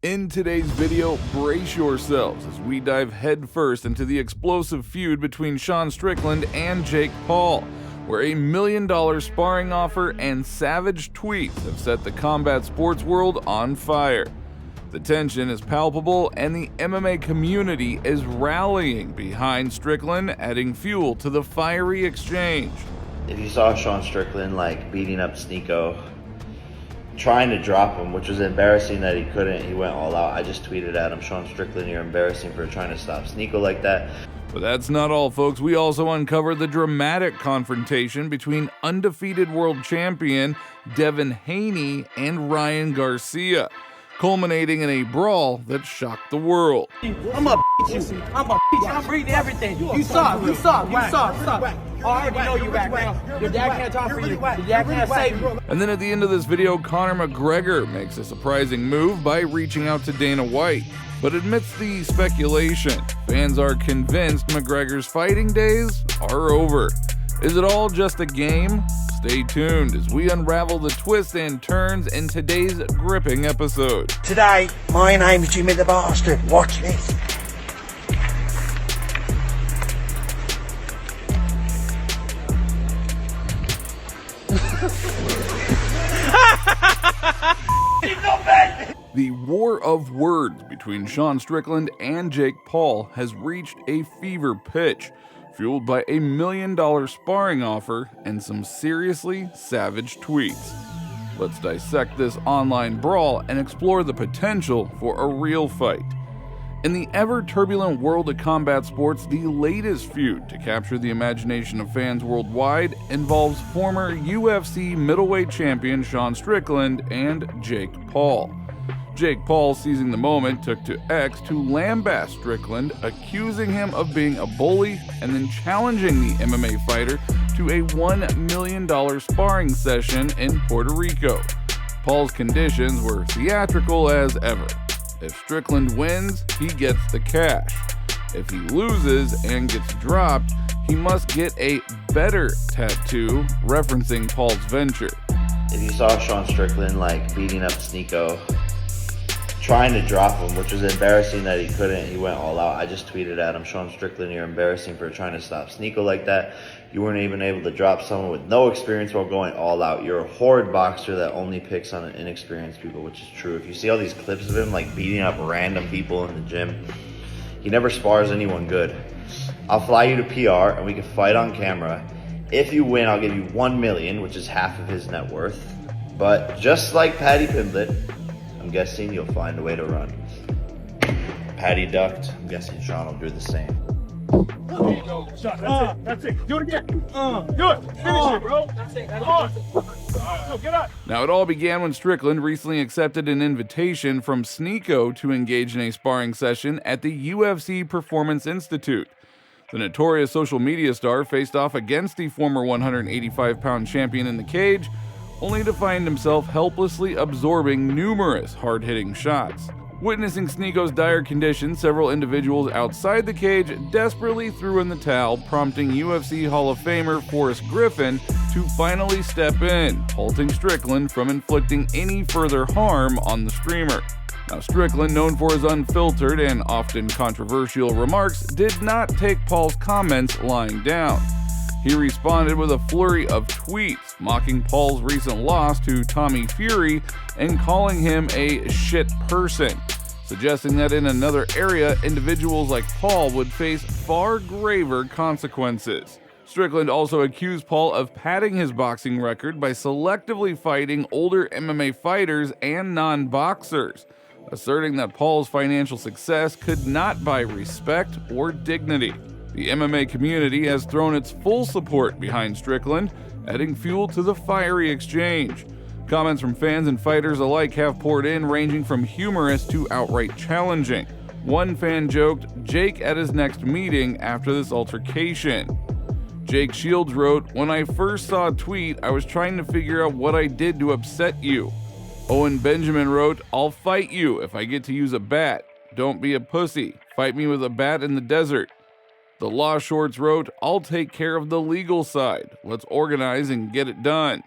In today's video, brace yourselves as we dive headfirst into the explosive feud between Sean Strickland and Jake Paul, where $1 million sparring offer and savage tweets have set the combat sports world on fire. The tension is palpable and the MMA community is rallying behind Strickland, adding fuel to the fiery exchange. If you saw Sean Strickland beating up Sneeko, trying to drop him, which was embarrassing that he couldn't, he went all out. I just tweeted at him, Sean Strickland, you're embarrassing for trying to stop Sneeko like that. But that's not all, folks. We also uncovered the dramatic confrontation between undefeated world champion Devin Haney and Ryan Garcia, culminating in a brawl that shocked the world. I'm a beat you. I'm reading everything. You suck. I already know you back now. Your dad can't talk for you. Your dad can't save you. And then at the end of this video, Conor McGregor makes a surprising move by reaching out to Dana White. But amidst the speculation, fans are convinced McGregor's fighting days are over. Is it all just a game? Stay tuned as we unravel the twists and turns in today's gripping episode. Today, my name's Jimmy the Bastard. Watch this. The war of words between Sean Strickland and Jake Paul has reached a fever pitch, fueled by $1 million sparring offer and some seriously savage tweets. Let's dissect this online brawl and explore the potential for a real fight. In the ever-turbulent world of combat sports, the latest feud to capture the imagination of fans worldwide involves former UFC middleweight champion Sean Strickland and Jake Paul. Jake Paul, seizing the moment, took to X to lambast Strickland, accusing him of being a bully and then challenging the MMA fighter to a $1 million sparring session in Puerto Rico. Paul's conditions were theatrical as ever. If Strickland wins, he gets the cash. If he loses and gets dropped, he must get a better tattoo, referencing Paul's venture. If you saw Sean Strickland beating up Sneeko, trying to drop him, which was embarrassing that he couldn't, he went all out. I just tweeted at him, Sean Strickland, you're embarrassing for trying to stop Sneeko like that. You weren't even able to drop someone with no experience while going all out. You're a horrid boxer that only picks on inexperienced people, which is true. If you see all these clips of him beating up random people in the gym, he never spars anyone good. I'll fly you to PR and we can fight on camera. If you win, I'll give you $1 million, which is half of his net worth. But just like Paddy Pimblett, I'm guessing you'll find a way to run. Paddy ducked. I'm guessing Sean will do the same. There you go. Shot. That's it. Do it again. Do it. Finish it, bro. That's it. Come on. So get up. Now, it all began when Strickland recently accepted an invitation from Sneeko to engage in a sparring session at the UFC Performance Institute. The notorious social media star faced off against the former 185-pound champion in the cage, only to find himself helplessly absorbing numerous hard-hitting shots. Witnessing Sneeko's dire condition, several individuals outside the cage desperately threw in the towel, prompting UFC Hall of Famer Forrest Griffin to finally step in, halting Strickland from inflicting any further harm on the streamer. Now, Strickland, known for his unfiltered and often controversial remarks, did not take Paul's comments lying down. He responded with a flurry of tweets, mocking Paul's recent loss to Tommy Fury and calling him a shit person, suggesting that in another area, individuals like Paul would face far graver consequences. Strickland also accused Paul of padding his boxing record by selectively fighting older MMA fighters and non-boxers, asserting that Paul's financial success could not buy respect or dignity. The MMA community has thrown its full support behind Strickland, adding fuel to the fiery exchange. Comments from fans and fighters alike have poured in, ranging from humorous to outright challenging. One fan joked, "Jake at his next meeting after this altercation." Jake Shields wrote, "When I first saw a tweet, I was trying to figure out what I did to upset you." Owen Benjamin wrote, "I'll fight you if I get to use a bat. Don't be a pussy. Fight me with a bat in the desert." The Law Shorts wrote, "I'll take care of the legal side. Let's organize and get it done."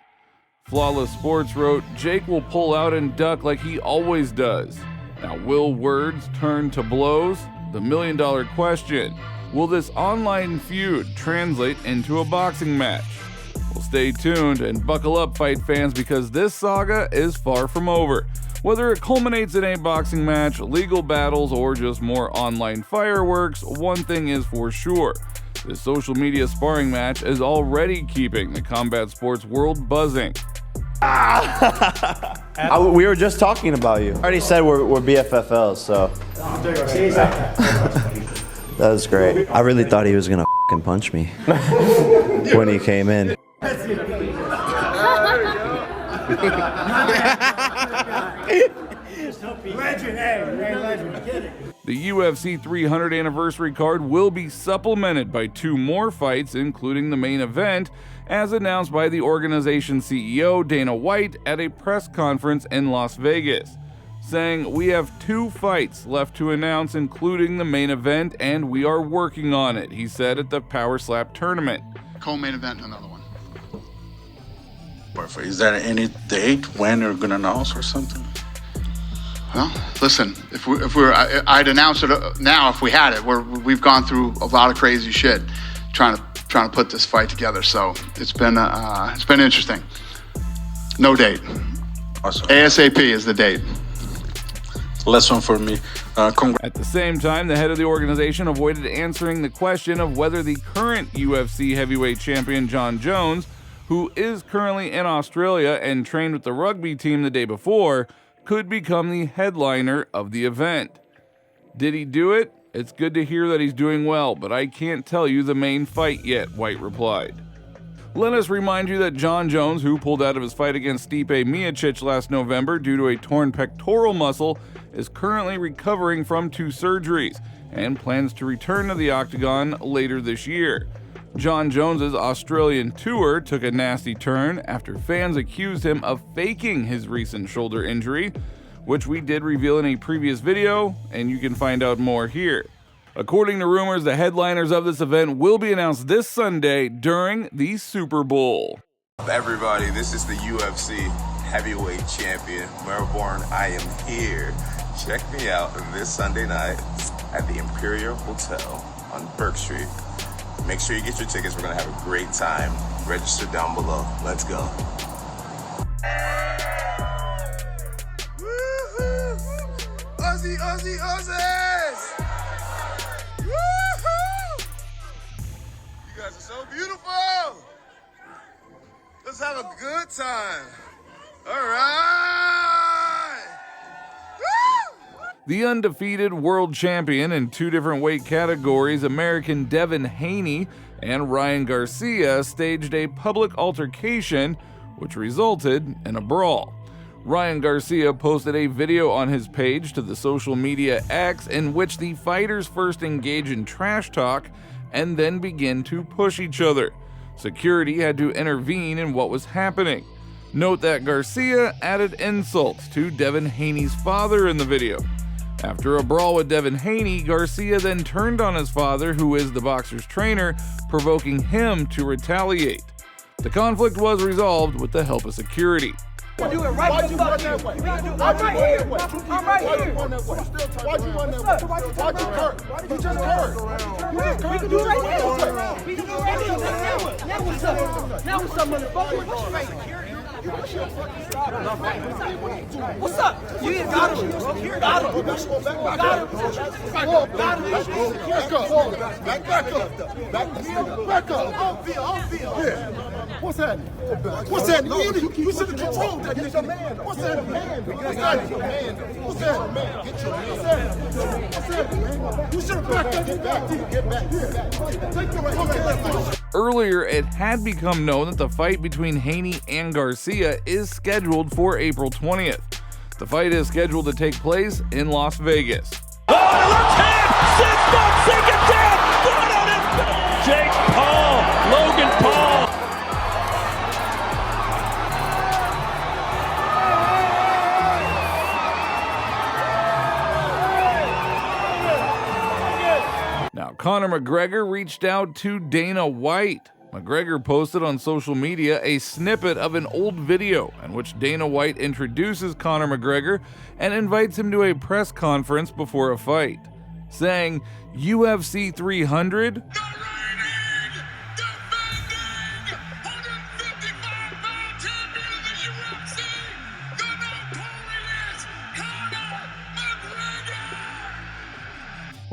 Flawless Sports wrote, "Jake will pull out and duck like he always does." Now, will words turn to blows? The million-dollar question. Will this online feud translate into a boxing match? Well, stay tuned and buckle up, fight fans, because this saga is far from over. Whether it culminates in a boxing match, legal battles, or just more online fireworks, one thing is for sure. This social media sparring match is already keeping the combat sports world buzzing. We were just talking about you. I already said we're BFFLs, so. That was great. I really thought he was gonna f***ing punch me when he came in. The UFC 300 anniversary card will be supplemented by 2 more fights, including the main event, as announced by the organization's CEO Dana White at a press conference in Las Vegas, saying, "We have 2 fights left to announce, including the main event, and we are working on it," he said at the Power Slap tournament. Co-main event and another one. Perfect. Is there any date when you're gonna announce or something? Well, listen, I'd announce it now if we had it. We've gone through a lot of crazy shit trying to put this fight together. So it's been interesting. No date. Awesome. ASAP is the date. Last one for me. At the same time, the head of the organization avoided answering the question of whether the current UFC heavyweight champion Jon Jones, who is currently in Australia and trained with the rugby team the day before, could become the headliner of the event. Did he do it? It's good to hear that he's doing well, but I can't tell you the main fight yet, White replied. Let us remind you that Jon Jones, who pulled out of his fight against Stipe Miocic last November due to a torn pectoral muscle, is currently recovering from 2 surgeries and plans to return to the octagon later this year. Jon Jones's Australian tour took a nasty turn after fans accused him of faking his recent shoulder injury, which we did reveal in a previous video, and you can find out more here. According to rumors, the headliners of this event will be announced this Sunday during the Super Bowl. Everybody, this is the UFC heavyweight champion, Melbourne. I am here. Check me out this Sunday night at the Imperial Hotel on Burke Street. Make sure you get your tickets. We're going to have a great time. Register down below. Let's go. Woo-hoo! Aussie, Aussie, Aussies! Woo-hoo! You guys are so beautiful. Let's have a good time. All right. Woo! The undefeated world champion in 2 different weight categories, American Devin Haney and Ryan Garcia, staged a public altercation which resulted in a brawl. Ryan Garcia posted a video on his page to the social media X in which the fighters first engage in trash talk and then begin to push each other. Security had to intervene in what was happening. Note that Garcia added insults to Devin Haney's father in the video. After a brawl with Devin Haney, Garcia then turned on his father, who is the boxer's trainer, provoking him to retaliate. The conflict was resolved with the help of security. Do it right the fuck that way. I'm right here. I'm right here. Why'd you run that way? Why'd you curve? You just curved. We can do it right now. We can do it right now. Now what's up? Now what's up, motherfucker? What's up? You got him. Got him. Got him. Got him. Back up. Yeah. What's happening? What's happening? You should have controlled that nigga, man. What's that, man? What's that, man? What's that, man? Get your man. What's that, man? You should have backed that. Get back. Take the right. Earlier, it had become known that the fight between Haney and Garcia is scheduled for April 20th. The fight is scheduled to take place in Las Vegas. Jake Paul, Logan Paul. Now, Conor McGregor reached out to Dana White, McGregor posted on social media a snippet of an old video in which Dana White introduces Conor McGregor and invites him to a press conference before a fight, saying, UFC 300?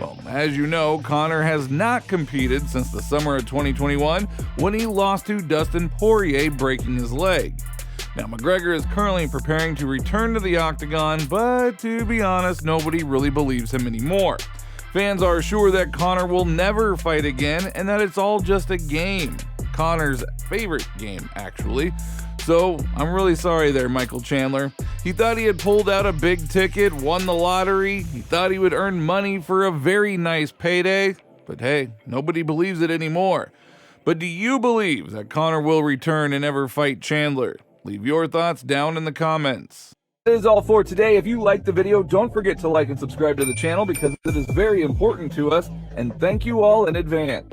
Well, as you know, Conor has not competed since the summer of 2021 when he lost to Dustin Poirier, breaking his leg. Now, McGregor is currently preparing to return to the octagon, but to be honest, nobody really believes him anymore. Fans are sure that Conor will never fight again and that it's all just a game. Conor's favorite game, actually. So, I'm really sorry there, Michael Chandler. He thought he had pulled out a big ticket, won the lottery. He thought he would earn money for a very nice payday. But hey, nobody believes it anymore. But do you believe that Conor will return and ever fight Chandler? Leave your thoughts down in the comments. That is all for today. If you liked the video, don't forget to like and subscribe to the channel because it is very important to us. And thank you all in advance.